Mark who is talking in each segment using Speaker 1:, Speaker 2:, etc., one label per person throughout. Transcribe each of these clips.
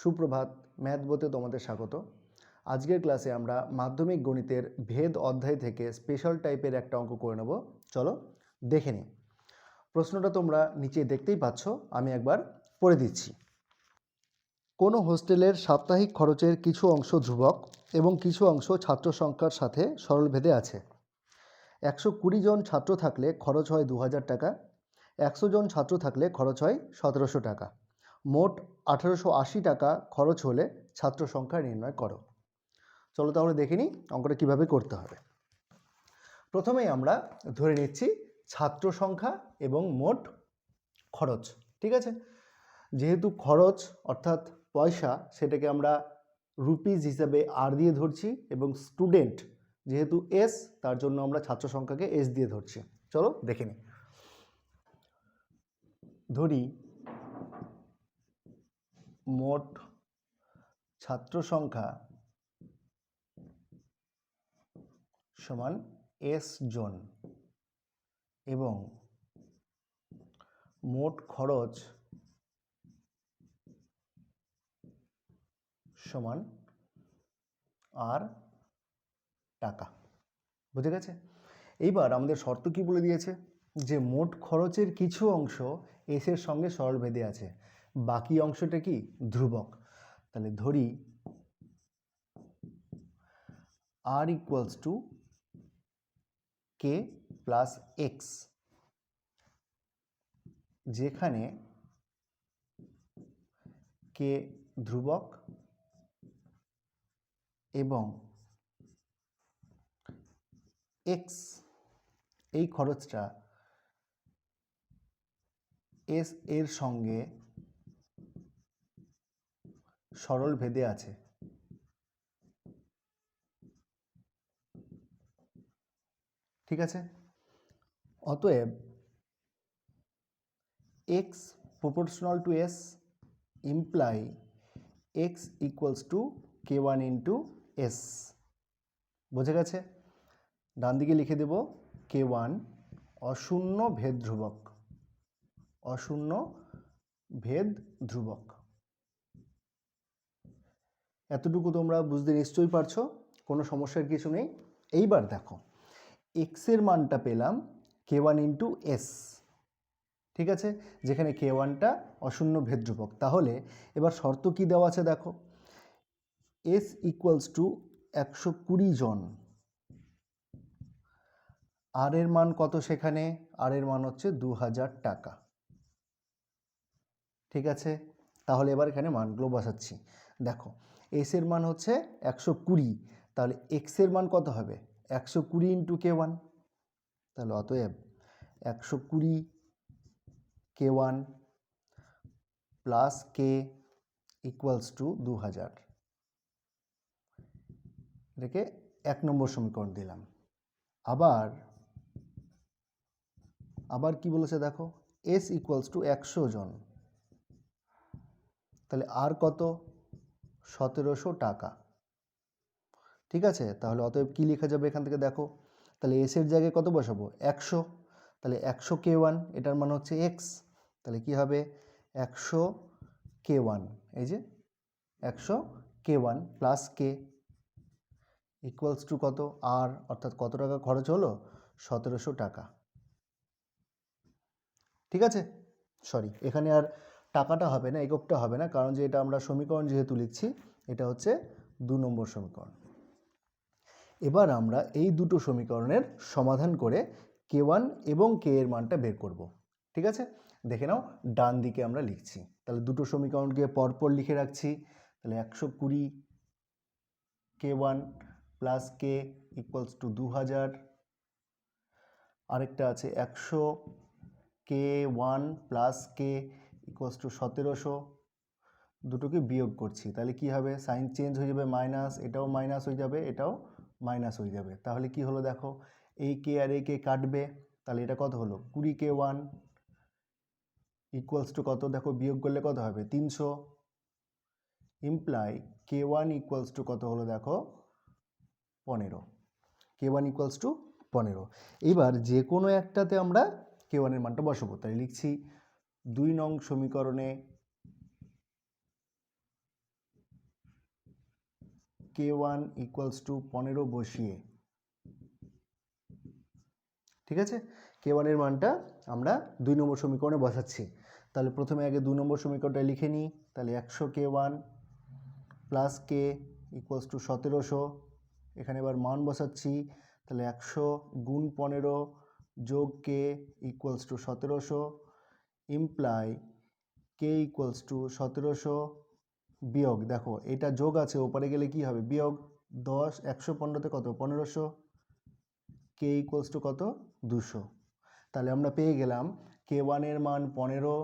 Speaker 1: সুপ্রভাত, ম্যাথ বইতে তোমাদের স্বাগত। আজকের ক্লাসে আমরা মাধ্যমিক গণিতের ভেদ অধ্যায় থেকে স্পেশাল টাইপের একটা অঙ্ক করে নেব। চলো দেখে নিই। প্রশ্নটা তোমরা নিচে দেখতেই পাচ্ছ, আমি একবার পড়ে দিচ্ছি। কোনো হোস্টেলের সাপ্তাহিক খরচের কিছু অংশ ধ্রুবক এবং কিছু অংশ ছাত্র সংখ্যার সাথে সরলভেদে আছে। 120 জন ছাত্র থাকলে খরচ হয় 2000 টাকা, 100 জন ছাত্র থাকলে খরচ হয় 1700 টাকা। মোট 1880 টাকা খরচ হলে ছাত্র সংখ্যা নির্ণয় করো। চলো তাহলে দেখে নিই অঙ্কটা কীভাবে করতে হবে। প্রথমেই আমরা ধরে নিচ্ছি ছাত্র সংখ্যা এবং মোট খরচ। ঠিক আছে, যেহেতু খরচ অর্থাৎ পয়সা, সেটাকে আমরা রুপিস হিসাবে আর দিয়ে ধরছি, এবং স্টুডেন্ট যেহেতু এস, তার জন্য আমরা ছাত্র সংখ্যাকে এস দিয়ে ধরছি। চলো দেখে নিই। ধরি মোট ছাত্র সংখ্যা সমান এস জন এবং মোট খরচ সমান আর টাকা। বুঝে গেছে? এইবার আমাদের শর্ত কি বলে দিয়েছে, যে মোট খরচের কিছু অংশ এস এর সঙ্গে সরলভেদে আছে, বাকি অংশটা কি ধ্রুবক। তাহলে ধরি R equals to K plus X, যেখানে কে ধ্রুবক এবং এক্স এই খরচটা এস এর সঙ্গে সরল ভেদে আছে। ঠিক আছে, অতএব x proportional to S imply x equals to K one into S. বোঝা গেছে? ডান দিকে লিখে দেব কে ওয়ান অশূন্য ভেদ ধ্রুবক, অশূন্য ভেদ ধ্রুবক। এতটুকু তোমরা বুঝতে নিশ্চয়ই পারছো, কোনো সমস্যার কিছু নেই। এইবার দেখো, এক্সের মানটা পেলাম কে ওয়ান ইন্টু এস। ঠিক আছে, যেখানে কে ওয়ানটা অশূন্য ভেদ ধ্রুবক। তাহলে এবার শর্ত কি দেওয়া আছে দেখো, এস ইকুয়ালস টু 120 জন। আর এর মান কত সেখানে? আর এর মান হচ্ছে 2000 টাকা। ঠিক আছে, তাহলে এবার এখানে মানগুলো বসাচ্ছি। দেখো, এস এর মান হচ্ছে 120, তাহলে এক্স এর মান কত হবে? 120 ইন্টু কে ওয়ান। তাহলে অতএব 120 K one plus K equals to 2000। এটাকে 1 নম্বর সমীকরণ দিলাম। আবার কি বলেছে দেখো, এস ইকুয়ালস টু 100 জন। তাহলে আর কত? 1700 টাকা। ঠিক আছে, তাহলে অতএব কি লেখা যাবে এখান থেকে দেখো, তাহলে এস এর জায়গায় কত বসাবো? 100। তাহলে 100 কে ওয়ান, এটার মান হচ্ছে এক্স। তাহলে কি হবে? 100 কে ওয়ান, এই যে 100 K one plus K equals to কত? আর, অর্থাৎ কত টাকা খরচ হলো? 1700 টাকা। ঠিক আছে, সরি, এখানে আর টাকাটা হবে না, এককটা হবে না, কারণ যে এটা আমরা সমীকরণ যেহেতু লিখছি, এটা হচ্ছে 2 নম্বর সমীকরণ। এবার আমরা এই দুটো সমীকরণের সমাধান করে কে ওয়ান এবং কে এর মানটা বের করব। ঠিক আছে, দেখে নাও, ডান দিকে আমরা লিখছি। তাহলে দুটো সমীকরণকে পরপর লিখে রাখছি। তাহলে 120 K one plus K equals to 2000, আরেকটা আছে 100 K one plus K equals to 1700। দুটোকে বিয়োগ করছি, তাহলে কি হবে? সাইন চেঞ্জ হয়ে যাবে, মাইনাস, এটাও মাইনাস হয়ে যাবে, এটাও মাইনাস হয়ে যাবে। তাহলে কি হলো দেখো, এই কে আর এই কে কাটবে, তাহলে এটা কত হলো? 20 কে ওয়ান ইকুয়ালস টু কত? দেখো, বিয়োগ করলে কত হবে? 300। Imply K one equals to কত হলো দেখো? 15। কে ওয়ান ইকুয়ালস টু 15। এবার যে কোনো একটাতে আমরা কে ওয়ানের মানটা বসাবো। তাই লিখছি 2 নং সমীকরণে K1 ইকুয়ালস টু 15 বসিয়ে, ঠিক আছে, K1 এর মানটা আমরা 2 নম্বর সমীকরণে বসাচ্ছি। তাহলে প্রথমে আগে 2 নম্বর সমীকরণটা লিখে নিই। তাহলে 100 K1 plus K equals to 1700, এখানে এবার মান বসাচ্ছি। তাহলে 100 গুণ 15 যোগ K equals to 1700 imply K equals to 1700 বিয়োগ, দেখো এটা যোগ আছে, ওপারে গেলে কি হবে বিয়োগ, 10 115তে কত 1500, কে ইকুয়ালস টু কত 200। তাহলে আমরা পেয়ে গেলাম K1 এর মান 15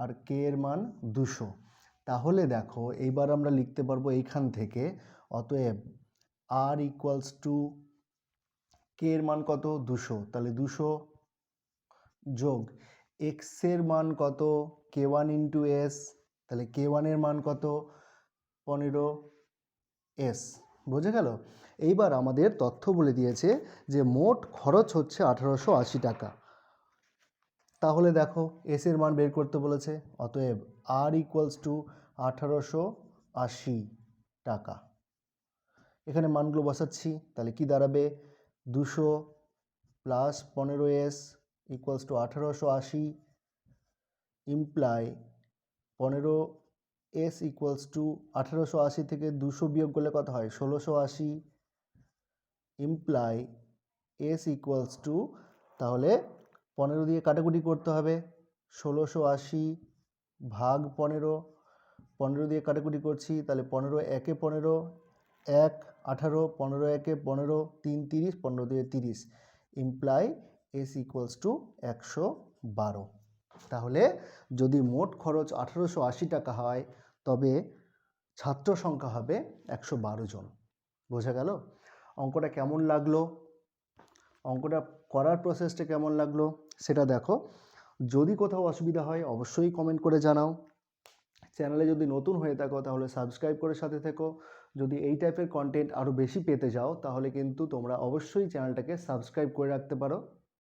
Speaker 1: আর কে এর মান 200। তাহলে দেখো এইবার আমরা লিখতে পারবো এইখান থেকে, অতএব আর ইকুয়ালস টু কে এর মান কত 200, তাহলে 200 যোগ এক্স এর মান কত K1 ইন্টু এস, তাহলে K1 এর মান কত 15 এস। বোঝা গেল? এইবার আমাদের তথ্য বলে দিয়েছে যে মোট খরচ হচ্ছে 1880 টাকা। তাহলে দেখো এস এর মান বের করতে বলেছে, অতএব আর ইকুয়ালস টু 1880 টাকা। এখানে মানগুলো বসাচ্ছি, তাহলে কি দাঁড়াবে 200 plus 15s equals to 1880 imply 15s equals to 1880 থেকে 200 বিয়োগ করলে কত হয় 1680 ইমপ্লাই এস ইকুয়ালস টু, তাহলে 15 দিয়ে কাটাকুটি করতে হবে, 1680 ভাগ 15, 15 দিয়ে কাটাকুটি করছি, তাহলে 15 একে 15, 1 18, 15 একে 15, 3 30, 15 দিয়ে 30 ইমপ্লাই এস ইকুয়ালস টু 112। তাহলে যদি মোট খরচ 1880 টাকা হয় তবে ছাত্র সংখ্যা হবে 112 জন। বোঝা গেল? অঙ্কটা কেমন লাগলো, অঙ্কটা করার প্রসেসটা কেমন লাগলো সেটা দেখো। যদি কোথাও অসুবিধা হয় অবশ্যই কমেন্ট করে জানাও। চ্যানেলে যদি নতুন হয়ে থাকো তাহলে সাবস্ক্রাইব করে সাথে থেকো। যদি এই টাইপের কন্টেন্ট আরও বেশি পেতে যাও তাহলে কিন্তু তোমরা অবশ্যই চ্যানেলটাকে সাবস্ক্রাইব করে রাখতে পারো।